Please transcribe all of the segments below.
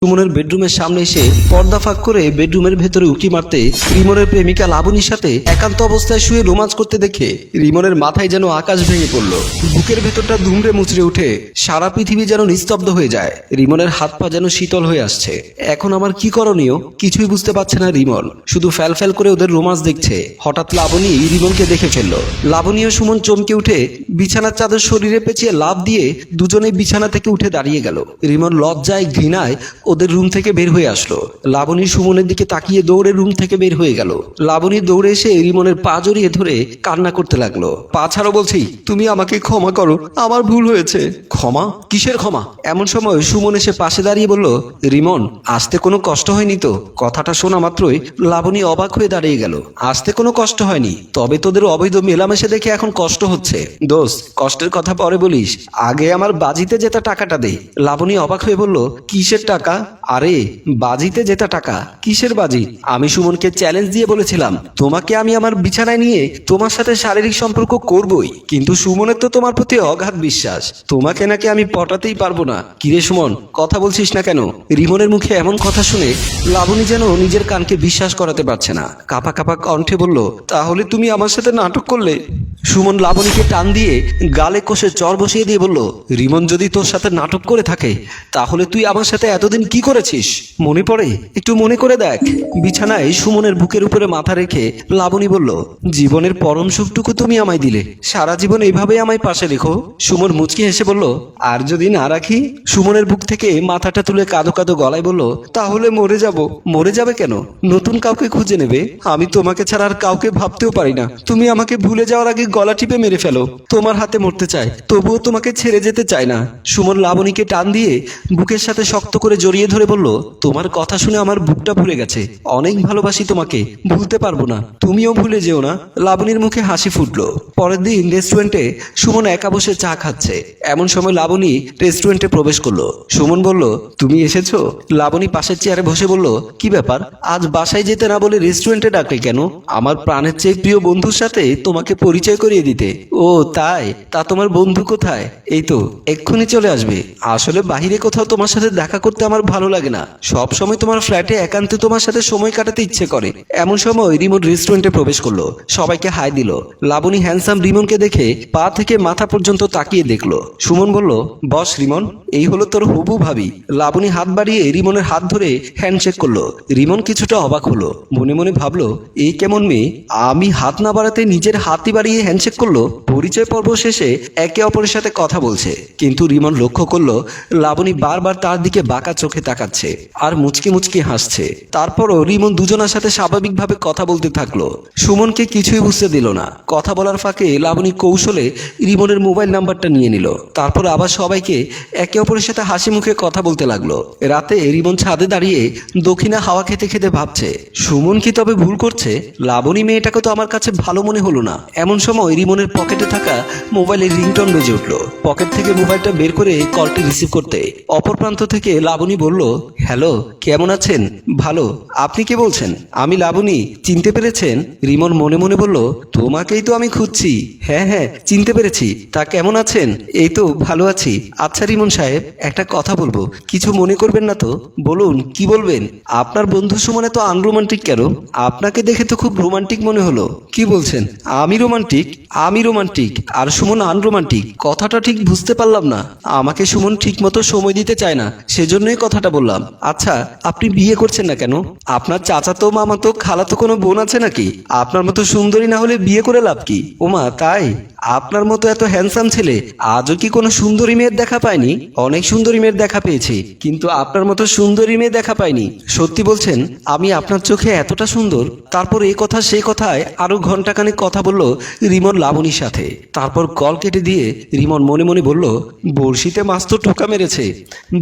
সুমনের বেডরুমের সামনে এসে পর্দা ফাঁক করে বেডরুমের ভেতরে উঁকি মারতে রিমনের প্রেমিকা লাবণীর সাথে একান্ত অবস্থায় শুয়ে রোমাঞ্চ করতে দেখে রিমনের মাথায় যেন আকাশ ভেঙে পড়ল। বুকের ভেতরটা দুমড়ে মুচড়ে উঠে সারা পৃথিবী যেন নিস্তব্ধ হয়ে যায়। রিমনের হাত পা যেন শীতল হয়ে আসছে। এখন আমার কি করণীয় কিছুই বুঝতে পারছে না রিমন, শুধু ফ্যাল ফ্যাল করে ওদের রোমাঞ্চ দেখছে। হঠাৎ লাবণী রিমনকে দেখে ফেলল। লাবণী ও সুমন চমকে উঠে বিছানার চাদর শরীরে পেঁচিয়ে লাফ দিয়ে দুজনেই বিছানা থেকে উঠে দাঁড়িয়ে গেল। রিমন লজ্জায় ঘৃণায় ওদের রুম থেকে বের হয়ে আসলো। লাবণী সুমনের দিকে তাকিয়ে দৌড়ে রুম থেকে বের হয়ে গেল। লাবণী দৌড়ে এসে রিমনের পা জড়িয়ে ধরে কান্না করতে লাগলো। পা ছাড়ো বলছি, তুমি আমাকে ক্ষমা করো, আমার ভুল হয়েছে। ক্ষমা? কিসের ক্ষমা? এমন সময় সুমন এসে পাশে দাঁড়িয়ে বলল, রিমন আসতে কোনো কষ্ট হয়নি তো? কথাটা শোনা মাত্রই লাবণী অবাক হয়ে দাঁড়িয়ে গেল। আসতে কোনো কষ্ট হয়নি, তবে তোদের অবৈধ মেলামেশা দেখে এখন কষ্ট হচ্ছে। দোস্ত, কষ্টের কথা পরে বলিস, আগে আমার বাজিতে জেতা টাকাটা দে। লাবণী অবাক হয়ে বলল, কিসের টাকা? আরে বাজিতে জেতা টাকা। কিসের বাজি? আমি সুমনকে চ্যালেঞ্জ দিয়ে বলেছিলাম তোমাকে আমি আমার বিছানায় নিয়ে তোমার সাথে শারীরিক সম্পর্ক করবই, কিন্তু সুমনের তো তোমার প্রতি অগাধ বিশ্বাস, তোমাকে নাকি আমি পটাতেই পারবো না। কিরে সুমন, কথা বলছিস না কেন? রিমনের মুখে এমন কথা শুনে লাবণী যেন নিজের কানকে বিশ্বাস করাতে পারছে না। কাপা কাপা কণ্ঠে বলল, তাহলে তুমি আমার সাথে নাটক করলে? সুমন লাবণীকে টান দিয়ে গালে কষে চর বসিয়ে দিয়ে বলল, রিমন যদি তোর সাথে নাটক করে থাকে তাহলে তুই আমার সাথে এতদিন কি করেছিস মনে পড়ে? একটু মনে করে দেখ। বিছানায় সুমনের বুকের উপরে মাথা রেখে লাবণী বলল, জীবনের পরম সুখটুকু তুমি আমায় দিলে, সারা জীবন এইভাবে আমায় পাশে রেখো। সুমন মুচকি হেসে বলল, আর যদি না রাখি? সুমনের বুক থেকে মাথাটা তুলে কাঁদো কাঁদো গলায় বলল, তাহলে মরে যাব। মরে যাবে কেন? নতুন কাউকে খুঁজে নেবে। আমি তোমাকে ছাড়া আর কাউকে ভাবতেও পারি না। তুমি আমাকে ভুলে যাওয়ার আগে গলা টিপে মেরে ফেলো। তোমার হাতে মরতে চাই, তবুও তোমাকে ছেড়ে যেতে চায় না। সুমন লাবণীকে টান দিয়ে বুকের সাথে শক্ত করে জড়িয়ে ধরে বলল, তোমার কথা শুনে আমার বুকটা ভুলে গেছে। অনেক ভালোবাসি তোমাকে, ভুলতে পারবো না। তুমিও ভুলে যেও না। লাবণীর মুখে হাসি ফুটলো। পরের দিন রেস্টুরেন্টে সুমন একা বসে চা খাচ্ছে। এমন সময় লাবণী রেস্টুরেন্টে প্রবেশ করলো। সুমন বলল, তুমি এসেছো? লাবণী পাশের চেয়ারে বসে বলল, কি ব্যাপার, আজ বাসায় যেতে না বলে রেস্টুরেন্টে ডাকলে কেন? আমার প্রাণের চেয়ে প্রিয় বন্ধুর সাথে তোমাকে পরিচয় করিয়ে দিতে। ও তাই? তা তোমার বন্ধু কোথায়? এই তো এক্ষুনি চলে আসবে। আসলে বাহিরে কোথাও তোমার সাথে দেখা করতে আমার ভালো লাগে না, সব সময় তোমার ফ্ল্যাটে একান্তে তোমার সাথে সময় কাটাতে ইচ্ছে করে। এমন সময় রিমন রেস্টুরেন্টে প্রবেশ করলো। সবাইকে হাই দিল। লাবণী হ্যান্ডসাম রিমনকে দেখে পা থেকে মাথা পর্যন্ত তাকিয়ে দেখলো। সুমন বলল, বস রিমন, এই হলো তোর হবু ভাবি। লাবণী হাত বাড়িয়ে রিমনের হাত ধরে হ্যান্ডশেক করলো। রিমন কিছুটা অবাক হলো, মনে মনে ভাবলো, এই কেমন মেয়ে, আমি হাত না বাড়াতে নিজের হাতই বাড়িয়ে হ্যান্ডশেক করলো। পরিচয় পর্ব শেষে একে অপরের সাথে কথা বলছে, কিন্তু রিমন লক্ষ্য করলো লাবণী বারবার তার দিকে বাঁকা চোখে তাকাচ্ছে আর মুচকি মুচকি হাসছে। তারপরও রিমন দুজনের সাথে স্বাভাবিকভাবে কথা বলতে থাকলো। সুমনকে কিছুই বুঝতে দিল না। কথা বলার ফাঁকে লাবণী কৌশলে রিমনের মোবাইল নাম্বারটা নিয়ে নিল। তারপর আবার সবাইকে একে অপরের সাথে হাসি মুখে কথা বলতে লাগলো। রাতে রিমন ছাদে দাঁড়িয়ে দক্ষিণা হাওয়া খেতে খেতে ভাবছে, সুমন কি তবে ভুল করছে? লাবণী মেয়েটাকে তো আমার কাছে ভালো মনে হলো না। এমন সময় রিমনের পকেটে থাকা মোবাইলের রিংটোন বেজে উঠলো। পকেট থেকে মোবাইলটা বের করে কলটি রিসিভ করতে অপর প্রান্ত থেকে লাবণী বলল, হ্যালো, কেমন আছেন? ভালো। আপনি কে বলছেন? আমি লাবণী, চিনতে পেরেছেন? রিমন মনে মনে বলল, তোমাকেই তো আমি খুঁজছি। হ্যাঁ হ্যাঁ, চিনতে পেরেছি। তা কেমন আছেন? এই তো ভালো আছি। আচ্ছা রিমন সাহেব, একটা কথা বলবো, কিছু মনে করবেন না তো? বলুন, কি বলবেন? আপনার বন্ধু সুমন এত আনরোমান্টিক কেন? আপনাকে দেখে তো খুব রোমান্টিক মনে হলো। কি বলছেন? আমি রোমান্টিক? আমি রোমান্টিক আর সুমন আনরোমান্টিক, কথাটা ঠিক বুঝতে পারলাম না। আমাকে সুমন ঠিক মতো সময় দিতে চায় না, সেজন্যই কথাটা বললাম। আচ্ছা, আপনি বিয়ে করছেন না কেন? আপনার চাচাতো মামাতো খালাতো কোনো বোন আছে নাকি? আপনার মতো সুন্দরী না হলে বিয়ে করে লাভ কি? ওমা তাই? আপনার মতো এত হ্যান্ডসাম ছেলে আজও কি কোনো সুন্দরী মেয়ের দেখা পায়নি? অনেক সুন্দরী মেয়ের দেখা পেয়েছি, কিন্তু আপনার মতো সুন্দরী মেয়ে দেখা পাইনি। সত্যি বলছেন আমি আপনার চোখে এতটা সুন্দর? তারপর এই কথা সেই কথায় আরো ঘন্টাখানেক কথা বলল রিমন লাবণীর সাথে। তারপর কল কেটে দিয়ে রিমন মনে মনে বলল, বড়শিতে মাছ তো টোকা মেরেছে।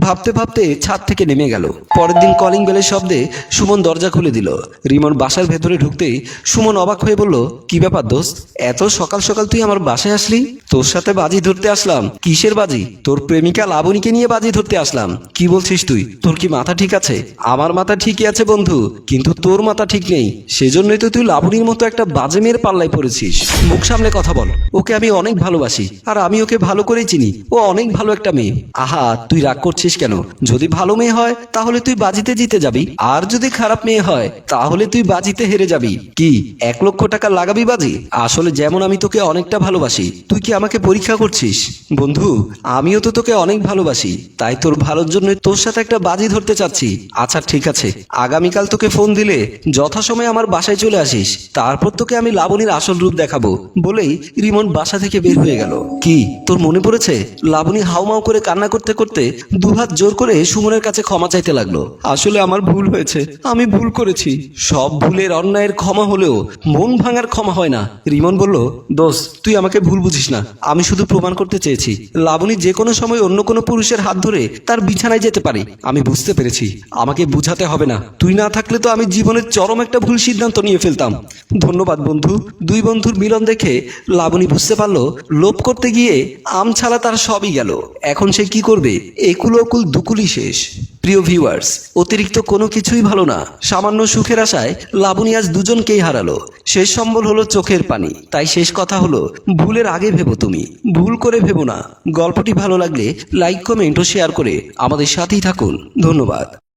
ভাবতে ভাবতে ছাদ থেকে নেমে গেল। পরের দিন কলিং বেলের শব্দে সুমন দরজা খুলে দিল। রিমন বাসার ভেতরে ঢুকতেই সুমন অবাক হয়ে বলল, কি ব্যাপার দোস্ত, এত সকাল সকাল তুই আমার বাসায় আসলি? তোর সাথে বাজি ধরতে আসলাম। কিসের বাজি? তোর প্রেমিকা লাবণীকে নিয়ে বাজি ধরতে আসলাম। কি বলছিস তুই? তোর কি মাথা ঠিক আছে? আমার মাথা ঠিকই আছে বন্ধু, কিন্তু তোর মাথা ঠিক নেই। সেজন্যই তো তুই লাবণীর মতো একটা বাজে মেয়ের পাল্লায় পড়েছিস। মুখ সামলে কথা বল। ওকে আমি অনেক ভালোবাসি, আর আমি ওকে ভালো করেই চিনি। ও অনেক ভালো একটা মেয়ে। আহা, তুই রাগ করছিস কেন? যদি ভালো মেয়ে হয় তাহলে তুই বাজিতে জিতে যাবি, আর যদি খারাপ মেয়ে হয় তাহলে তুই বাজিতে হেরে যাবি। কি 1,00,000 টাকা লাগাবি বাজি? আসলে যেমন আমি তোকে অনেকটা ভালোবাসি, তুই কি আমাকে পরীক্ষা করছিস? বন্ধু, আমিও তো তোকে অনেক ভালোবাসি, তাই তোর ভালোর জন্য তোর সাথে একটা বাজি ধরতে চাচ্ছি। আচ্ছা ঠিক আছে, আগামীকাল তোকে ফোন দিলে যথাসময়ে আমার বাসায় চলে আসিস, তারপর তোকে আমি লাবণীর আসল রূপ দেখাবো। বলেই রিমন বাসা থেকে বের হয়ে গেল। কি তোর মনে পড়েছে? লাবণী হাউমাউ করে কান্না করতে করতে দুহাত জোর করে সুমনের কাছে ক্ষমা চাইতে লাগলো। আসলে আমার ভুল হয়েছে, আমি ভুল করেছি। সব ভুলের অন্যায়ের ক্ষমা হলেও মন ভাঙার ক্ষমা হয় না। রিমন বলল, দোস্ত তুই আমাকে ভুল বুঝিস না, আমি শুধু প্রমাণ করতে চেয়েছি লাবণী যে কোনো সময় অন্য কোনো পুরুষের হাত ধরে তার বিছানায় যেতে পারে। আমি বুঝতে পেরেছি, আমাকে বুঝাতে হবে না। তুই না থাকলে তো আমি জীবনের চরম একটা ভুল সিদ্ধান্ত নিয়ে ফেলতাম। ধন্যবাদ বন্ধু। দুই বন্ধুর মিলন দেখে লাবণী বুঝতে পারলো লোভ করতে গিয়ে আম ছাড়া তার সবই গেল। এখন সে কি করবে? একুল ওকুল দুকুলই শেষ। প্রিয় ভিউয়ার্স, অতিরিক্ত কোনো কিছুই ভালো না। সামান্য সুখের আশায় লাবণী আজ দুজনকেই হারালো। শেষ সম্বল হলো চোখের পানি। তাই শেষ কথা হলো, ভুলের আগে ভেবো, তুমি ভুল করে ভেবো না। গল্পটি ভালো লাগলে লাইক, কমেন্ট ও শেয়ার করে আমাদের সাথেই থাকুন। ধন্যবাদ।